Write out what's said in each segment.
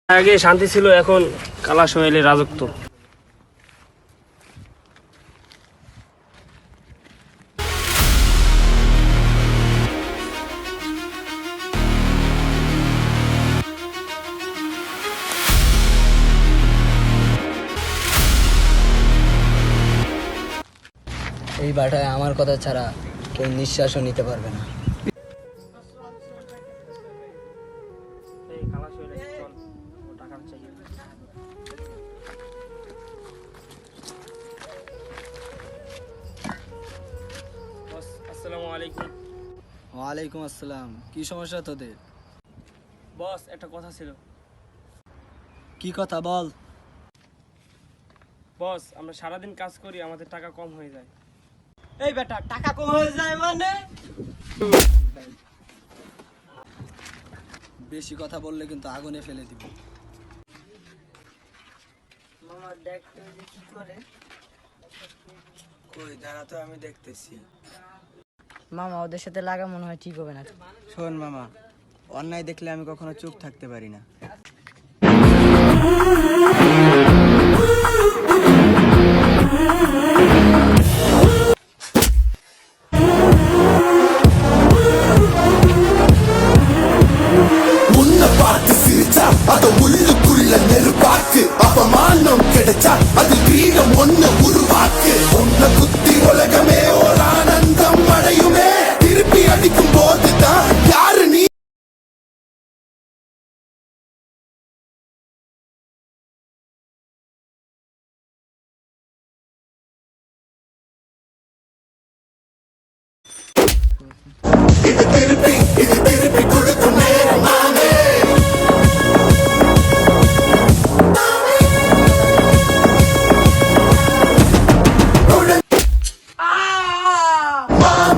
আগে শান্তি ছিল, এখন কালাশ হয়ে এলে রাজত্ব। এই বাটায় আমার কথা ছাড়া কেউ নিঃশ্বাসও নিতে পারবে না। আসসালামু আলাইকুম। ওয়ালাইকুম আসসালাম। কি সমস্যা তোদের? বস, একটা কথা ছিল। কি কথা বল। বস, আমরা সারাদিন কাজ করি, আমাদের টাকা কম হয়ে যায়। এই বেটা, টাকা কম হয়ে যায় মানে? বেশি কথা বললে কিন্তু আগুনে ফেলে দিব। মামা দেখ কি করে। কই দাঁড়া তো, আমি দেখতেছি। মামা ওদের সাথে লাগা মনে হয় ঠিক হবে না। শোন মামা, অন্যায় দেখলে আমি কখনো চুপ থাকতে পারি না। உன்னை பார்த்து சிரிச்சா அத உள்ளுக்குள்ள நெருப்பாக்கு, அப்பமானம் கிடைச்சா அது கிரீடம் ஒண்ணு உருவாக்கு. உன்னை குத்தி உலகமே ஒரு ஆனந்தம் அடையுமே, திருப்பி அடிக்கும் போதுதான் யாரு நீ. இது திருப்பி கொடுக்கும் நேரம் நானே.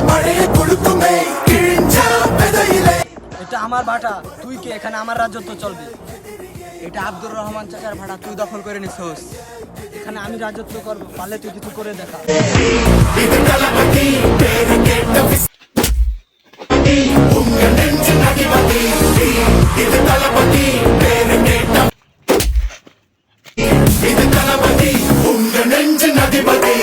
மழையை கொடுக்குமே கிழிஞ்ச விதையிலே. এটা আমার ভাটা, তুই কি এখানে আমার রাজত্ব চলবে? এটা আব্দুর রহমান চাচার ভাটা, তুই দখল করে নিছস। এখানে আমি রাজত্ব করব, পারলে তুই কিছু করে দেখা। இது தளபதி பேரு கேட்ட உங்க நெஞ்சு அதிபதி. இது தளபதி பேரு கேட்ட, இது தளபதி உங்க நெஞ்சு அதிபதி.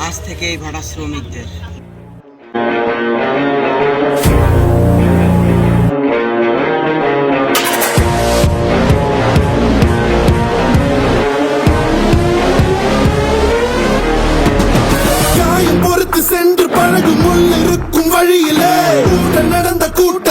আজ থেকে এই ভাটা শ্রমিকদের। காயம் பொறுத்து சென்று பழகும் முள் இருக்கும் வழியிலே கூட நடந்த கூட்ட